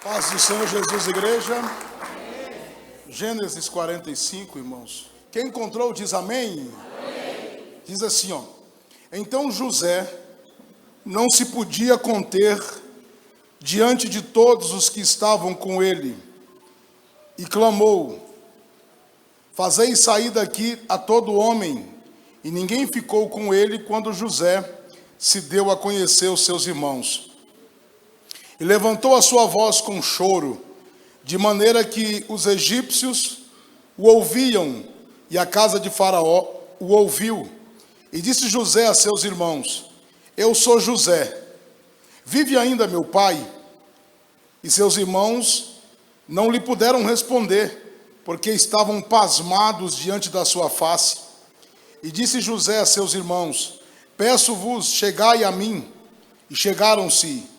Paz do Senhor Jesus, igreja. Gênesis 45, irmãos. Quem encontrou diz amém. Diz assim, ó. Então José não se podia conter diante de todos os que estavam com ele e clamou: fazei sair daqui a todo homem. E ninguém ficou com ele quando José se deu a conhecer os seus irmãos. E levantou a sua voz com choro, de maneira que os egípcios o ouviam, e a casa de Faraó o ouviu. E disse José a seus irmãos: eu sou José, vive ainda meu pai? E seus irmãos não lhe puderam responder, porque estavam pasmados diante da sua face. E disse José a seus irmãos: peço-vos, chegai a mim. E chegaram-se.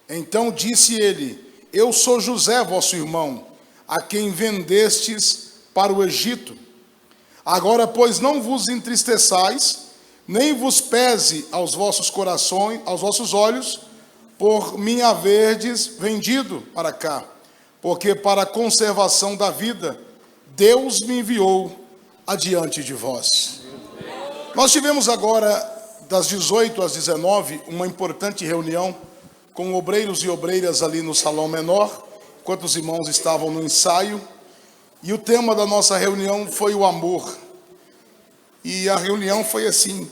Então disse ele: eu sou José, vosso irmão, a quem vendestes para o Egito. Agora, pois, não vos entristeçais, nem vos pese aos vossos corações, aos vossos olhos, por me haverdes vendido para cá, porque para a conservação da vida Deus me enviou adiante de vós. Nós tivemos agora, das 18 às 19, uma importante reunião com obreiros e obreiras ali no salão menor, enquanto os irmãos estavam no ensaio, e o tema da nossa reunião foi o amor. E a reunião foi assim,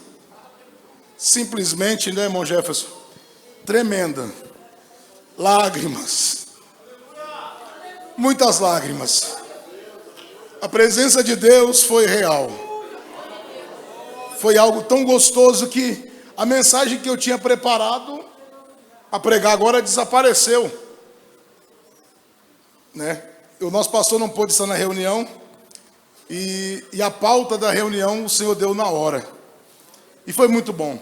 simplesmente, né, irmão Jefferson? Tremenda. Lágrimas. Muitas lágrimas. A presença de Deus foi real. Foi algo tão gostoso que a mensagem que eu tinha preparado a pregar agora desapareceu, né? O nosso pastor não pôde estar na reunião e a pauta da reunião o Senhor deu na hora. E foi muito bom.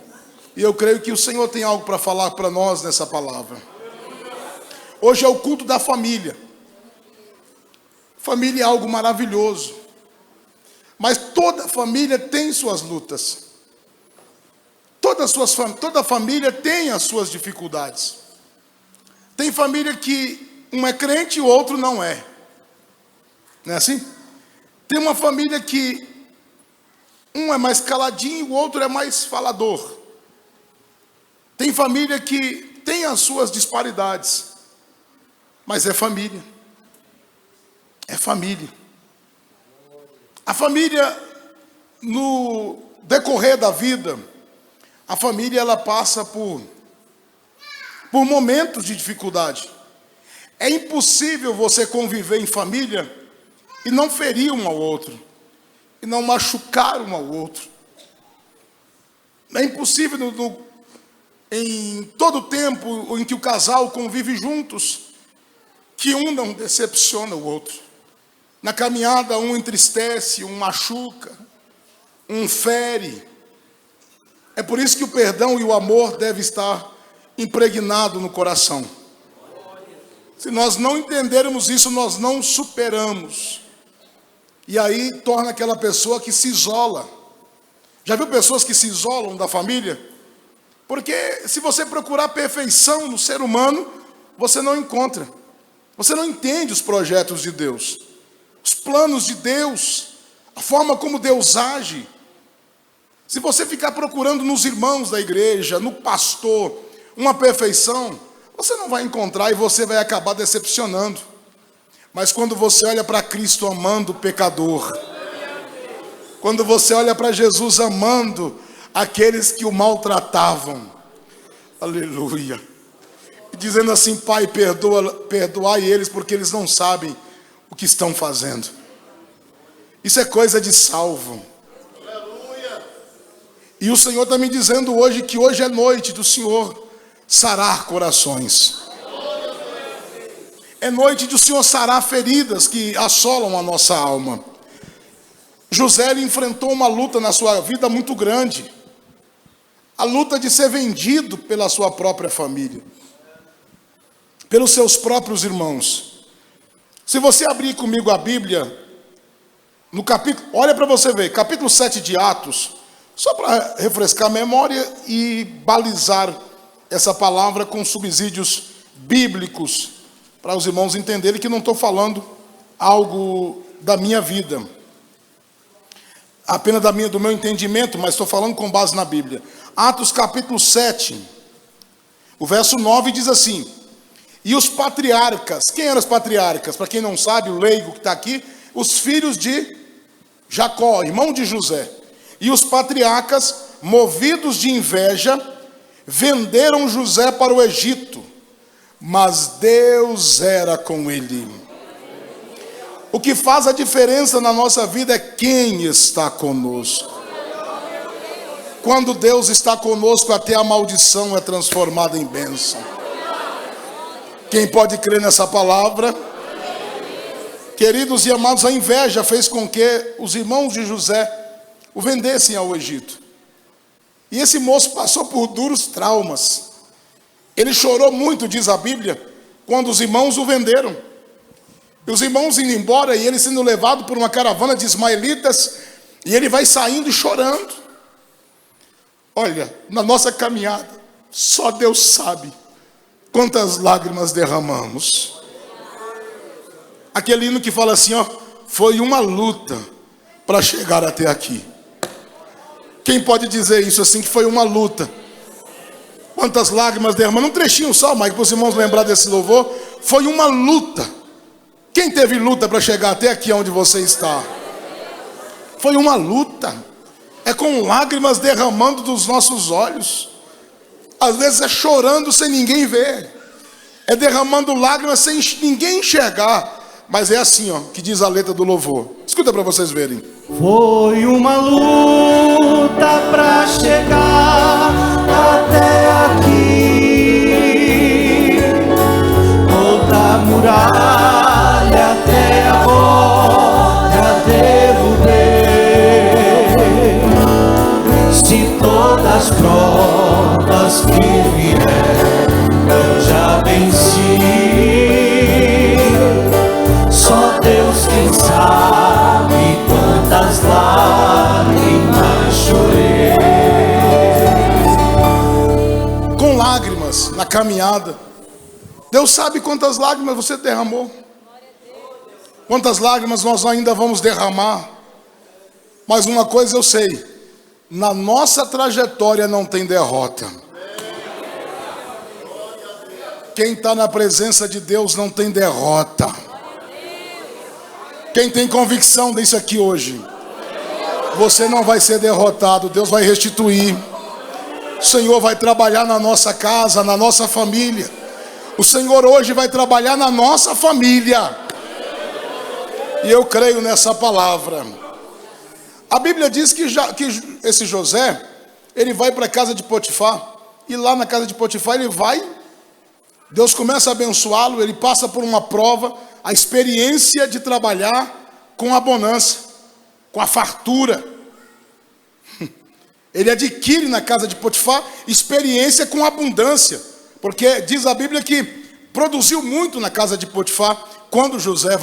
E eu creio que o Senhor tem algo para falar para nós nessa palavra. Hoje é o culto da família. Família é algo maravilhoso. Mas toda família tem suas lutas. Toda família tem as suas dificuldades. Tem família que um é crente e o outro não é. Não é assim? Tem uma família que um é mais caladinho e o outro é mais falador. Tem família que tem as suas disparidades. Mas é família. É família. A família, no decorrer da vida, a família ela passa por momentos de dificuldade. É impossível você conviver em família e não ferir um ao outro, e não machucar um ao outro. É impossível em todo o tempo em que o casal convive juntos, que um não decepciona o outro. Na caminhada um entristece, um machuca, um fere. É por isso que o perdão e o amor devem estar impregnados no coração. Se nós não entendermos isso, nós não superamos. E aí torna aquela pessoa que se isola. Já viu pessoas que se isolam da família? Porque se você procurar perfeição no ser humano, você não encontra. Você não entende os projetos de Deus, os planos de Deus, a forma como Deus age. Se você ficar procurando nos irmãos da igreja, no pastor, uma perfeição, você não vai encontrar e você vai acabar decepcionando. Mas quando você olha para Cristo amando o pecador, quando você olha para Jesus amando aqueles que o maltratavam, aleluia, e dizendo assim: Pai, perdoai eles porque eles não sabem o que estão fazendo. Isso é coisa de salvo. E o Senhor está me dizendo hoje que hoje é noite do Senhor sarar corações. É noite do Senhor sarar feridas que assolam a nossa alma. José ele enfrentou uma luta na sua vida muito grande. A luta de ser vendido pela sua própria família, pelos seus próprios irmãos. Se você abrir comigo a Bíblia, no capítulo, olha para você ver, capítulo 7 de Atos, só para refrescar a memória e balizar essa palavra com subsídios bíblicos para os irmãos entenderem que não estou falando algo da minha vida, apenas do meu entendimento, mas estou falando com base na Bíblia. Atos capítulo 7, o verso 9 diz assim: e os patriarcas, quem eram os patriarcas? Para quem não sabe, o leigo que está aqui, os filhos de Jacó, irmão de José. E os patriarcas, movidos de inveja, venderam José para o Egito, mas Deus era com ele. O que faz a diferença na nossa vida é quem está conosco. Quando Deus está conosco, até a maldição é transformada em bênção. Quem pode crer nessa palavra? Queridos e amados, a inveja fez com que os irmãos de José o vendessem ao Egito. E esse moço passou por duros traumas. Ele chorou muito, diz a Bíblia, quando os irmãos o venderam. E os irmãos indo embora e ele sendo levado por uma caravana de ismaelitas, e ele vai saindo e chorando. Olha, na nossa caminhada, só Deus sabe quantas lágrimas derramamos. Aquele hino que fala assim, ó, foi uma luta para chegar até aqui. Quem pode dizer isso assim, que foi uma luta? Quantas lágrimas derramamos? Um trechinho só, mas para os irmãos lembrar desse louvor. Foi uma luta. Quem teve luta para chegar até aqui onde você está? Foi uma luta. É com lágrimas derramando dos nossos olhos. Às vezes é chorando sem ninguém ver. É derramando lágrimas sem ninguém enxergar. Mas é assim, ó, que diz a letra do louvor. Escuta para vocês verem. Foi uma luta para chegar até aqui. Toda a muralha até agora derrubei. Se todas as provas que vier eu já venci. Só Deus quem sabe quantas lágrimas chorei. Com lágrimas na caminhada. Deus sabe quantas lágrimas você derramou. Quantas lágrimas nós ainda vamos derramar. Mas uma coisa eu sei: na nossa trajetória não tem derrota. Quem está na presença de Deus não tem derrota. Quem tem convicção disso aqui hoje? Você não vai ser derrotado. Deus vai restituir. O Senhor vai trabalhar na nossa casa, na nossa família. O Senhor hoje vai trabalhar na nossa família. E eu creio nessa palavra. A Bíblia diz que esse José, ele vai para a casa de Potifar. E lá na casa de Potifar ele vai. Deus começa a abençoá-lo. Ele passa por uma prova. A experiência de trabalhar com a bonança, com a fartura. Ele adquire na casa de Potifar experiência com abundância, porque diz a Bíblia que produziu muito na casa de Potifar quando José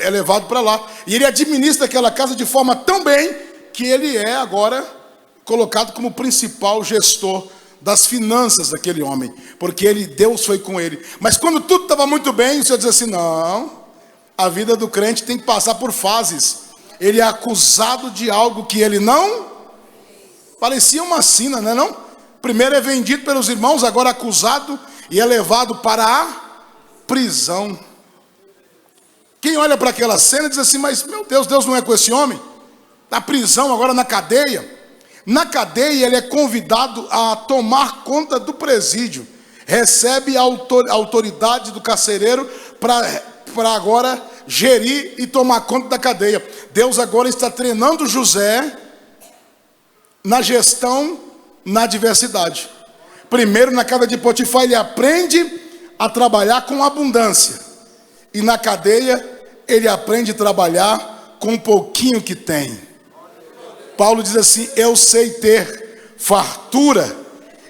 é levado para lá. E ele administra aquela casa de forma tão bem que ele é agora colocado como principal gestor das finanças daquele homem, porque Deus foi com ele. Mas quando tudo estava muito bem, o Senhor diz assim: não. A vida do crente tem que passar por fases. Ele é acusado de algo que ele não. Parecia uma sina, não é não? Primeiro é vendido pelos irmãos, agora acusado e é levado para a prisão. Quem olha para aquela cena diz assim: mas meu Deus, Deus não é com esse homem? Na prisão, agora na cadeia. Na cadeia ele é convidado a tomar conta do presídio. Recebe a autoridade do carcereiro para agora gerir e tomar conta da cadeia. Deus agora está treinando José na gestão, na adversidade. Primeiro na casa de Potifar ele aprende a trabalhar com abundância. E na cadeia ele aprende a trabalhar com um pouquinho que tem. Paulo diz assim: eu sei ter fartura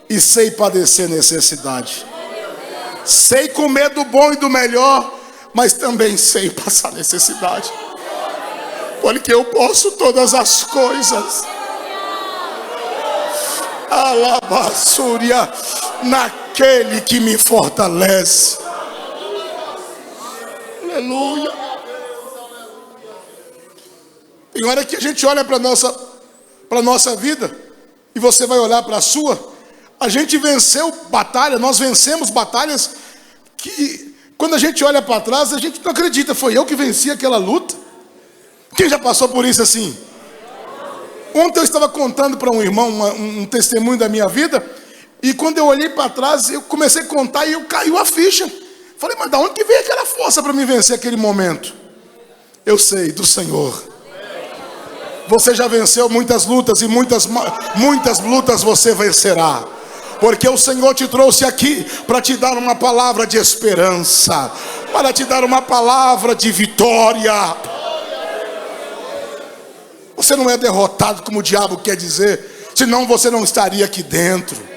e sei padecer necessidade. Sei comer do bom e do melhor, mas também sei passar necessidade. Porque eu posso todas as coisas. Alabaçúria, naquele que me fortalece. Aleluia. Tem hora que a gente olha para a nossa vida, e você vai olhar para a sua. A gente venceu batalha, nós vencemos batalhas que, quando a gente olha para trás, a gente não acredita, foi eu que venci aquela luta. Quem já passou por isso assim? Ontem eu estava contando para um irmão um testemunho da minha vida, e quando eu olhei para trás, eu comecei a contar e caiu a ficha. Falei, mas de onde que veio aquela força para me vencer aquele momento? Eu sei, do Senhor. Você já venceu muitas lutas, e muitas lutas você vencerá. Porque o Senhor te trouxe aqui para te dar uma palavra de esperança, para te dar uma palavra de vitória. Você não é derrotado, como o diabo quer dizer, senão você não estaria aqui dentro.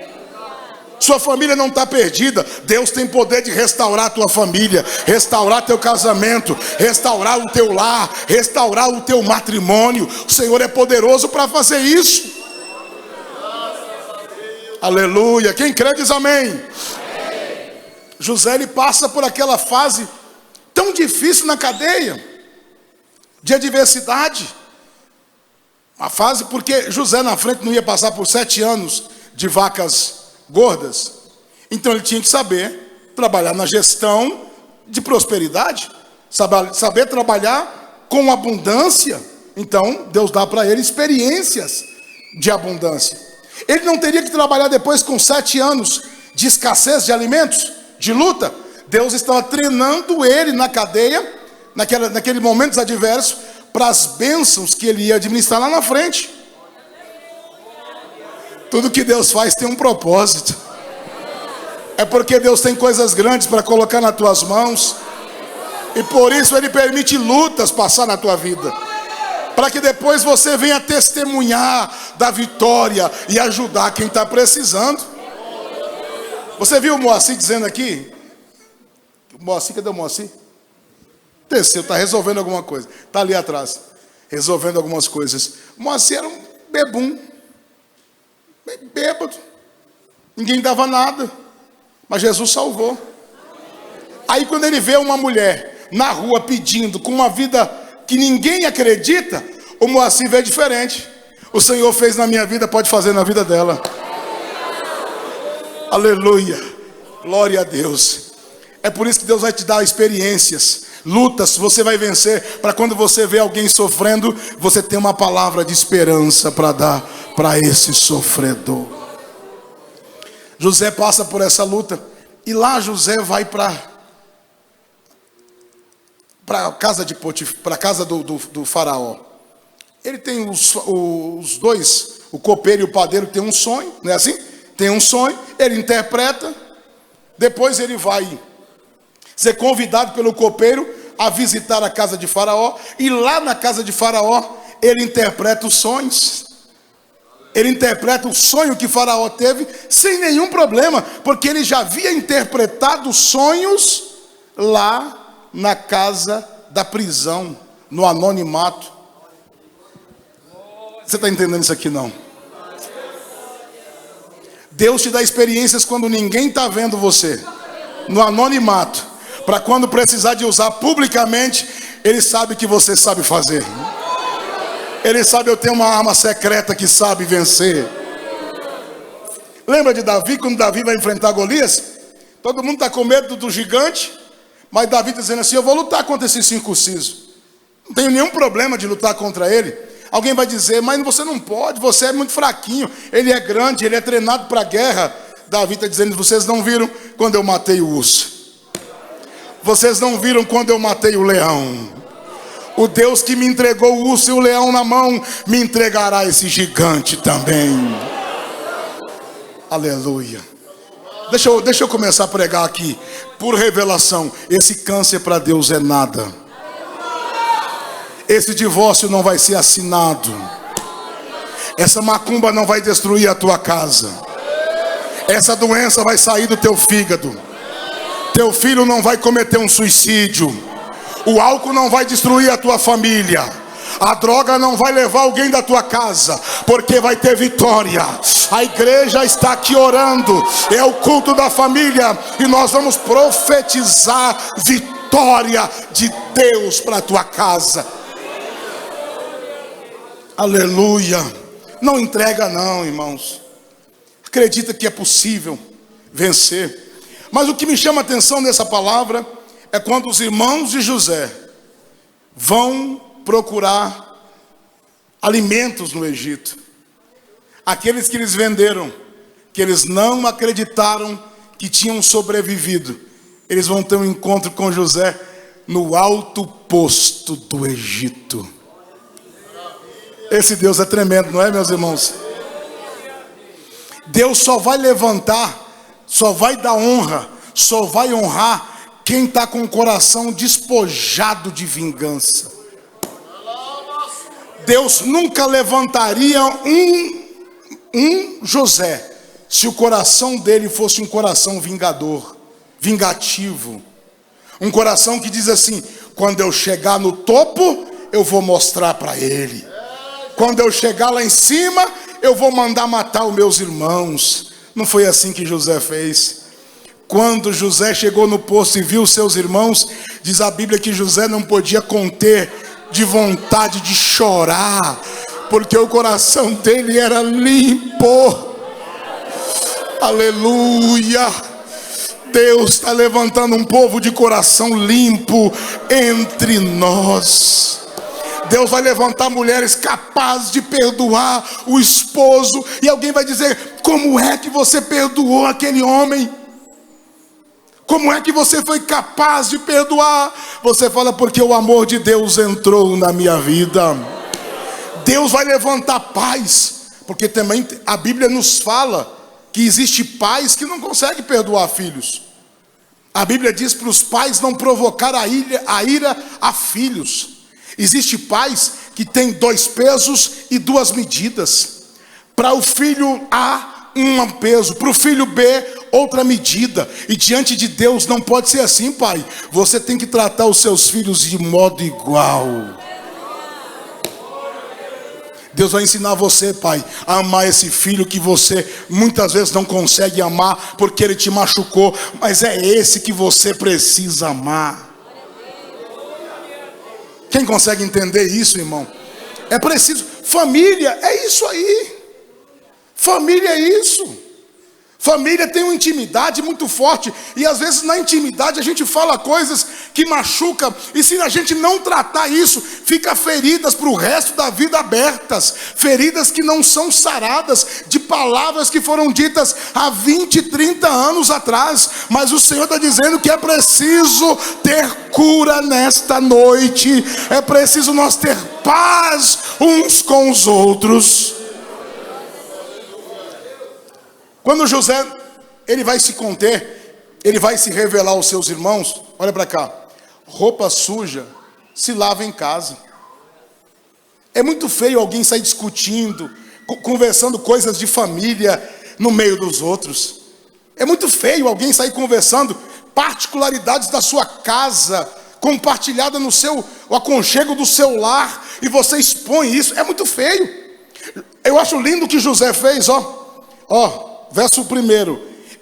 Sua família não está perdida. Deus tem poder de restaurar a tua família, restaurar teu casamento, restaurar o teu lar, restaurar o teu matrimônio. O Senhor é poderoso para fazer isso. Aleluia. Quem crê diz amém. Amém. José, ele passa por aquela fase tão difícil na cadeia, de adversidade. A fase porque José na frente não ia passar por 7 anos de vacas gordas. Então ele tinha que saber trabalhar na gestão de prosperidade, saber trabalhar com abundância. Então Deus dá para ele experiências de abundância. Ele não teria que trabalhar depois com 7 anos de escassez de alimentos, de luta. Deus estava treinando ele na cadeia, naquele momento adverso, para as bênçãos que ele ia administrar lá na frente. Tudo que Deus faz tem um propósito. É porque Deus tem coisas grandes para colocar nas tuas mãos, e por isso Ele permite lutas passar na tua vida, para que depois você venha testemunhar da vitória e ajudar quem está precisando. Você viu o Moacir dizendo aqui? Moacir, cadê o Moacir? Desceu, está resolvendo alguma coisa. Está ali atrás, resolvendo algumas coisas. O Moacir era um bebum, bêbado, ninguém dava nada, mas Jesus salvou. Aí quando ele vê uma mulher na rua pedindo, com uma vida que ninguém acredita, o Moacir vê diferente. O Senhor fez na minha vida, pode fazer na vida dela. Aleluia, glória a Deus. É por isso que Deus vai te dar experiências, lutas, você vai vencer, para quando você vê alguém sofrendo, você tem uma palavra de esperança para dar para esse sofredor. José passa por essa luta, e lá José vai para a casa de Potifar, para a casa do faraó. Ele tem os dois, o copeiro e o padeiro, tem um sonho, não é assim? Tem um sonho, ele interpreta, depois ele vai ser convidado pelo copeiro a visitar a casa de Faraó, e lá na casa de Faraó ele interpreta os sonhos. Ele interpreta o sonho que Faraó teve sem nenhum problema, porque ele já havia interpretado sonhos lá na casa da prisão, no anonimato. Você está entendendo isso aqui não? Deus te dá experiências quando ninguém está vendo você, no anonimato, para quando precisar de usar publicamente, Ele sabe que você sabe fazer. Ele sabe, eu tenho uma arma secreta que sabe vencer. Lembra de Davi, quando Davi vai enfrentar Golias? Todo mundo está com medo do gigante, mas Davi está dizendo assim, eu vou lutar contra esse circunciso. Não tenho nenhum problema de lutar contra ele. Alguém vai dizer, mas você não pode, você é muito fraquinho. Ele é grande, ele é treinado para a guerra. Davi está dizendo, vocês não viram quando eu matei o urso? Vocês não viram quando eu matei o leão? O Deus que me entregou o urso e o leão na mão, me entregará esse gigante também. Aleluia. Deixa eu começar a pregar aqui, por revelação. Esse câncer para Deus é nada. Esse divórcio não vai ser assinado. Essa macumba não vai destruir a tua casa. Essa doença vai sair do teu fígado. Teu filho não vai cometer um suicídio. O álcool não vai destruir a tua família. A droga não vai levar alguém da tua casa, porque vai ter vitória. A igreja está aqui orando, é o culto da família, e nós vamos profetizar vitória. vitória de Deus para a tua casa. Aleluia. Não entrega não, irmãos. Acredita que é possível vencer. Mas o que me chama a atenção nessa palavra é quando os irmãos de José vão procurar alimentos no Egito. Aqueles que eles venderam, que eles não acreditaram que tinham sobrevivido, eles vão ter um encontro com José no alto posto do Egito. Esse Deus é tremendo, não é, meus irmãos? Deus só vai levantar, só vai dar honra, só vai honrar quem está com o coração despojado de vingança. Deus nunca levantaria um José se o coração dele fosse um coração vingador, vingativo. Um coração que diz assim: quando eu chegar no topo, eu vou mostrar para ele. Quando eu chegar lá em cima, eu vou mandar matar os meus irmãos. Não foi assim que José fez. Quando José chegou no poço e viu seus irmãos, diz a Bíblia que José não podia conter de vontade de chorar, porque o coração dele era limpo. Aleluia. Deus está levantando um povo de coração limpo entre nós. Deus vai levantar mulheres capazes de perdoar o esposo. E alguém vai dizer: como é que você perdoou aquele homem? Como é que você foi capaz de perdoar? Você fala: porque o amor de Deus entrou na minha vida. Deus vai levantar pais, porque também a Bíblia nos fala que existe pais que não conseguem perdoar filhos. A Bíblia diz para os pais não provocar a ira a filhos. Existe pais que têm 2 pesos e 2 medidas. Para o filho A, um peso. Para o filho B, outra medida. E diante de Deus não pode ser assim, pai. Você tem que tratar os seus filhos de modo igual. Deus vai ensinar você, pai, a amar esse filho que você muitas vezes não consegue amar porque ele te machucou, mas é esse que você precisa amar. Quem consegue entender isso, irmão? É preciso. Família é isso aí. Família é isso. Família tem uma intimidade muito forte. E às vezes na intimidade a gente fala coisas que machucam. E se a gente não tratar isso, fica feridas para o resto da vida abertas. Feridas que não são saradas, de palavras que foram ditas há 20, 30 anos atrás. Mas o Senhor está dizendo que é preciso ter cura nesta noite. É preciso nós ter paz uns com os outros. Quando José, ele vai se conter, ele vai se revelar aos seus irmãos. Olha para cá. Roupa suja se lava em casa. É muito feio alguém sair discutindo, conversando coisas de família no meio dos outros. É muito feio alguém sair conversando particularidades da sua casa, compartilhada no o aconchego do seu lar, e você expõe isso. É muito feio. Eu acho lindo o que José fez, ó. Verso 1.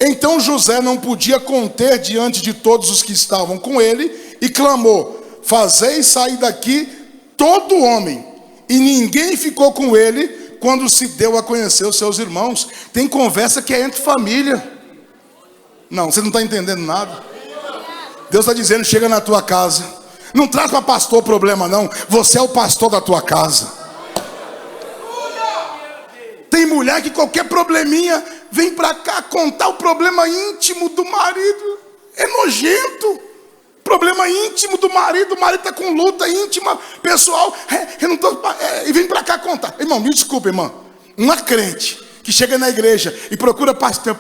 Então José não podia conter diante de todos os que estavam com ele, e clamou: fazei sair daqui todo homem. E ninguém ficou com ele quando se deu a conhecer os seus irmãos. Tem conversa que é entre família. Não, você não está entendendo nada. Deus está dizendo: chega na tua casa. Não traz para pastor problema não. Você é o pastor da tua casa. Tem mulher que qualquer probleminha vem para cá contar o problema íntimo do marido. É nojento. Problema íntimo do marido. O marido está com luta íntima, pessoal. Eu não tô, e vem para cá contar. Irmão, me desculpa, irmã. Uma crente que chega na igreja e procura pastor,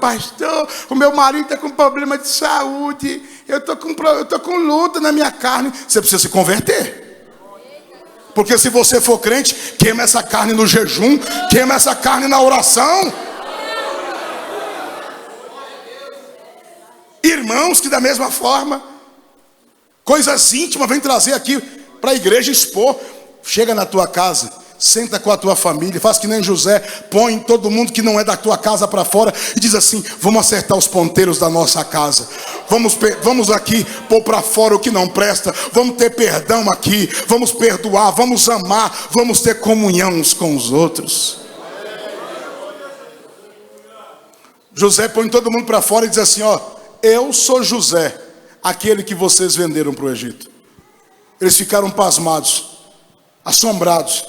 o meu marido está com problema de saúde. Eu tô com luta na minha carne. Você precisa se converter. Porque se você for crente, queima essa carne no jejum, queima essa carne na oração. Irmãos que da mesma forma, coisas íntimas, vem trazer aqui para a igreja expor. Chega na tua casa, senta com a tua família, faz que nem José, põe todo mundo que não é da tua casa para fora e diz assim: vamos acertar os ponteiros da nossa casa. Vamos aqui pôr para fora o que não presta. Vamos ter perdão aqui. Vamos perdoar, vamos amar, vamos ter comunhão uns com os outros. José põe todo mundo para fora e diz assim, ó, eu sou José, aquele que vocês venderam para o Egito. Eles ficaram pasmados, assombrados.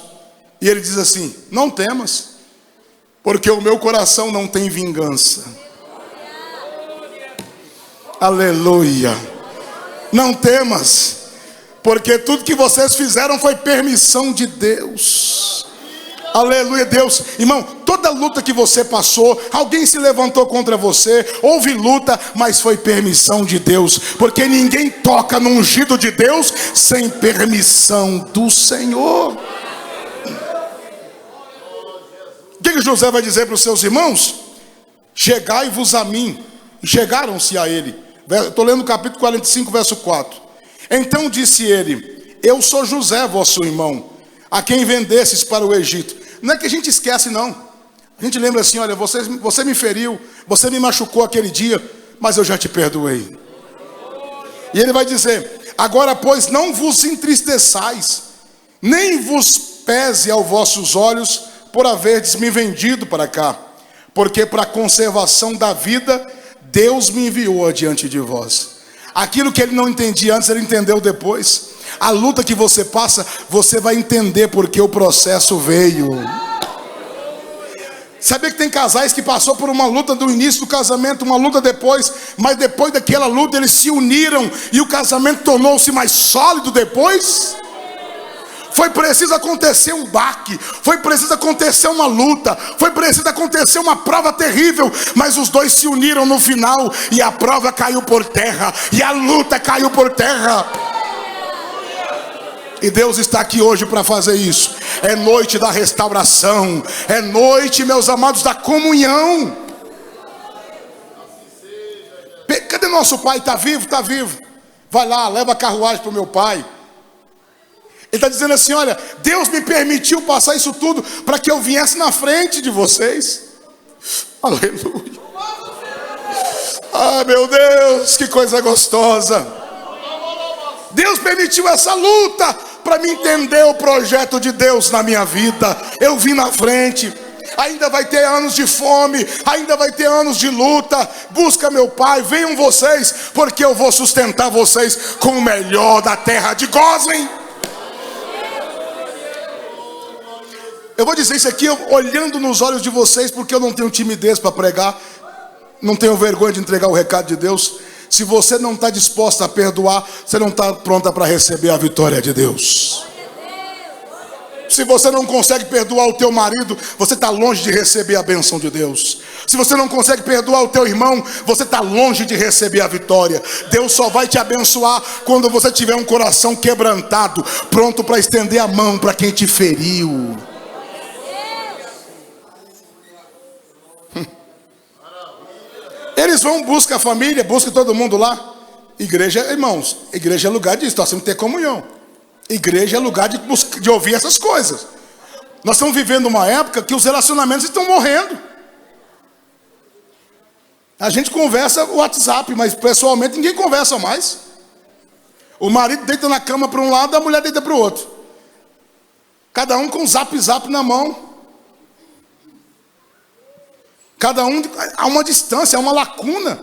E ele diz assim, não temas, porque o meu coração não tem vingança. Aleluia. Não temas, porque tudo que vocês fizeram foi permissão de Deus. Aleluia, Deus. Irmão, toda luta que você passou, alguém se levantou contra você, houve luta, mas foi permissão de Deus, porque ninguém toca no ungido de Deus sem permissão do Senhor. O que José vai dizer para os seus irmãos? Chegai-vos a mim. Chegaram-se a ele. Estou lendo o capítulo 45, verso 4. Então disse ele, eu sou José, vosso irmão, a quem vendestes para o Egito. Não é que a gente esquece, não. A gente lembra assim, olha, você me feriu, você me machucou aquele dia, mas eu já te perdoei. E ele vai dizer, agora pois não vos entristeçais, nem vos pese aos vossos olhos por haverdes me vendido para cá, porque para a conservação da vida Deus me enviou adiante de vós. Aquilo que ele não entendia antes, ele entendeu depois. A luta que você passa, você vai entender porque o processo veio. Sabia que tem casais que passou por uma luta do início do casamento, uma luta depois, mas depois daquela luta eles se uniram e o casamento tornou-se mais sólido depois? Foi preciso acontecer um baque, foi preciso acontecer uma luta, foi preciso acontecer uma prova terrível, mas os dois se uniram no final e a prova caiu por terra e a luta caiu por terra. E Deus está aqui hoje para fazer isso. É noite da restauração, é noite, meus amados, da comunhão. Cadê nosso pai? Está vivo? Está vivo. Vai lá, leva a carruagem para o meu pai. Ele está dizendo assim, olha, Deus me permitiu passar isso tudo para que eu viesse na frente de vocês. Aleluia. Ah, meu Deus, que coisa gostosa. Deus permitiu essa luta para me entender o projeto de Deus na minha vida. Eu vim na frente. Ainda vai ter anos de fome, ainda vai ter anos de luta. Busca meu pai, venham vocês, porque eu vou sustentar vocês com o melhor da terra de Gósen. Eu vou dizer isso aqui olhando nos olhos de vocês, porque eu não tenho timidez para pregar, não tenho vergonha de entregar o recado de Deus. Se você não está disposta a perdoar, você não está pronta para receber a vitória de Deus. Se você não consegue perdoar o teu marido, você está longe de receber a bênção de Deus. Se você não consegue perdoar o teu irmão, você está longe de receber a vitória. Deus só vai te abençoar quando você tiver um coração quebrantado, pronto para estender a mão para quem te feriu. Eles vão, busca a família, busca todo mundo lá. Igreja, irmãos, igreja é lugar disso, nós temos que ter comunhão. Igreja é lugar de ouvir essas coisas. Nós estamos vivendo uma época que os relacionamentos estão morrendo. A gente conversa no WhatsApp, mas pessoalmente ninguém conversa mais. O marido deita na cama para um lado, a mulher deita para o outro. Cada um com um zap na mão. Cada um, há uma distância, há uma lacuna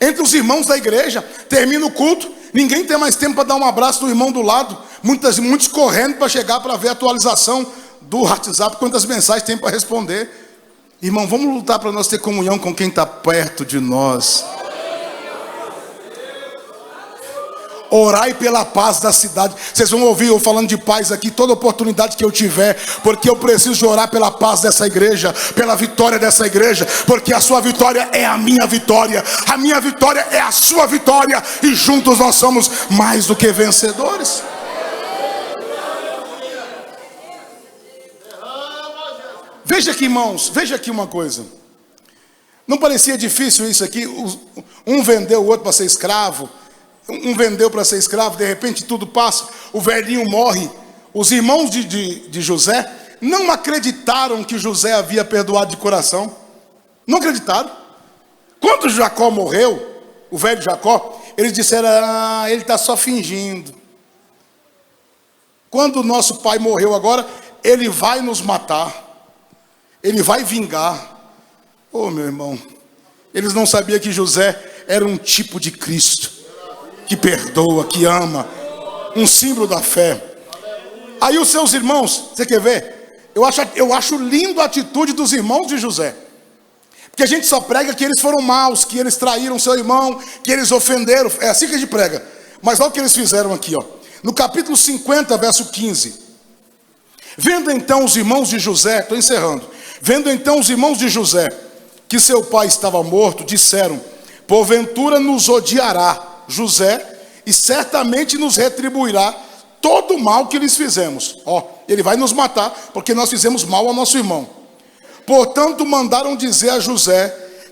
entre os irmãos da igreja. Termina o culto, ninguém tem mais tempo para dar um abraço no irmão do lado. Muitos correndo para chegar para ver a atualização do WhatsApp, quantas mensagens tem para responder. Irmão, vamos lutar para nós ter comunhão com quem está perto de nós. Orai pela paz da cidade. Vocês vão ouvir eu falando de paz aqui toda oportunidade que eu tiver, porque eu preciso orar pela paz dessa igreja, pela vitória dessa igreja, porque a sua vitória é a minha vitória é a sua vitória, e juntos nós somos mais do que vencedores. Veja aqui, irmãos, veja aqui uma coisa. Não parecia difícil isso aqui? Um vendeu o outro para ser escravo. Um vendeu para ser escravo, de repente tudo passa, o velhinho morre. Os irmãos de José não acreditaram que José havia perdoado de coração. Não acreditaram. Quando Jacó morreu, o velho Jacó, eles disseram, ele está só fingindo. Quando o nosso pai morreu agora, ele vai nos matar, ele vai vingar. Oh, meu irmão, eles não sabiam que José era um tipo de Cristo, que perdoa, que ama, um símbolo da fé. Aí os seus irmãos, você quer ver? Eu acho lindo a atitude dos irmãos de José. Porque a gente só prega que eles foram maus, que eles traíram seu irmão, que eles ofenderam. É assim que a gente prega. Mas olha o que eles fizeram aqui, ó. No capítulo 50, verso 15. Vendo então os irmãos de José, estou encerrando. Vendo então os irmãos de José que seu pai estava morto, disseram: porventura nos odiará José, e certamente nos retribuirá todo o mal que lhes fizemos. Ó, ele vai nos matar, porque nós fizemos mal ao nosso irmão. Portanto, mandaram dizer a José: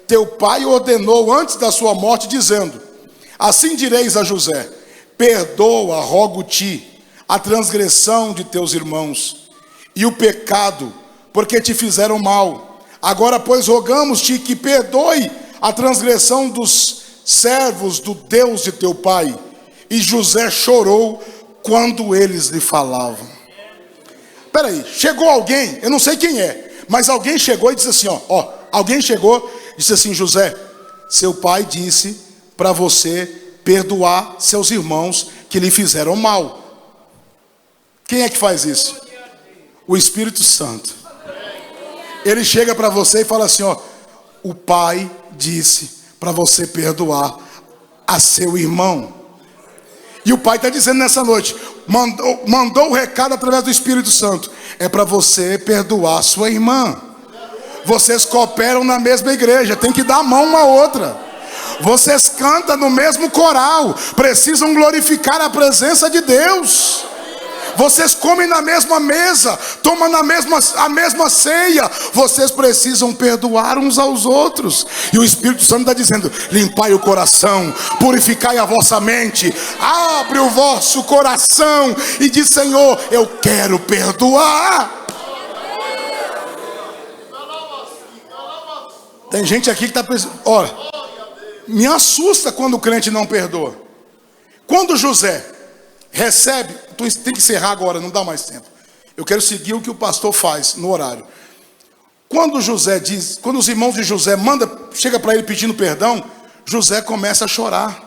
teu pai ordenou antes da sua morte, dizendo: assim direis a José: perdoa, rogo-te, a transgressão de teus irmãos e o pecado, porque te fizeram mal. Agora, pois, rogamos-te que perdoe a transgressão dos servos do Deus de teu pai. E José chorou quando eles lhe falavam. Espera aí, chegou alguém, eu não sei quem é, mas alguém chegou e disse assim, alguém chegou e disse assim: José, seu pai disse para você perdoar seus irmãos que lhe fizeram mal. Quem é que faz isso? O Espírito Santo. Ele chega para você e fala assim, o pai disse para você perdoar a seu irmão. E o pai está dizendo nessa noite, mandou o recado através do Espírito Santo, é para você perdoar a sua irmã. Vocês cooperam na mesma igreja, tem que dar a mão uma à outra. Vocês cantam no mesmo coral, precisam glorificar a presença de Deus. Vocês comem na mesma mesa, tomam a mesma ceia. Vocês precisam perdoar uns aos outros. E o Espírito Santo está dizendo: limpai o coração, purificai a vossa mente, abre o vosso coração e diz: Senhor, eu quero perdoar. Tem gente aqui que está pensando, olha, me assusta quando o crente não perdoa. Quando José recebe, tem que encerrar agora, não dá mais tempo. Eu quero seguir o que o pastor faz no horário. Quando José diz, quando os irmãos de José chega para ele pedindo perdão, José começa a chorar.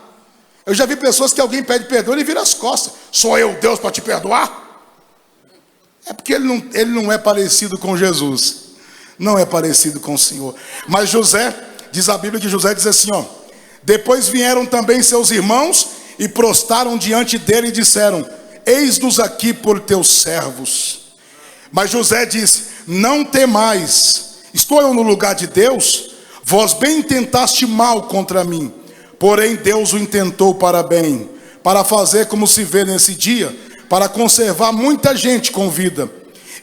Eu já vi pessoas que alguém pede perdão e ele vira as costas. Sou eu, Deus, para te perdoar? É porque ele não é parecido com Jesus. Não é parecido com o Senhor. Mas José, diz a Bíblia que José diz assim, depois vieram também seus irmãos e prostraram diante dele e disseram: eis-nos aqui por teus servos. Mas José disse: não temais, estou eu no lugar de Deus? Vós bem intentaste mal contra mim, porém Deus o intentou para bem, para fazer como se vê nesse dia, para conservar muita gente com vida.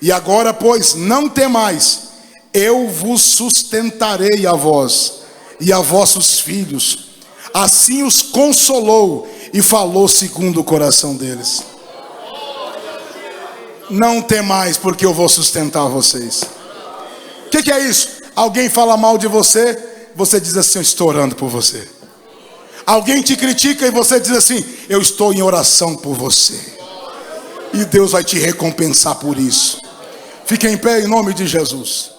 E agora, pois, não temais, eu vos sustentarei a vós e a vossos filhos. Assim os consolou e falou segundo o coração deles. Não temais, porque eu vou sustentar vocês. O que é isso? Alguém fala mal de você, você diz assim: eu estou orando por você. Alguém te critica e você diz assim: eu estou em oração por você. E Deus vai te recompensar por isso. Fique em pé em nome de Jesus.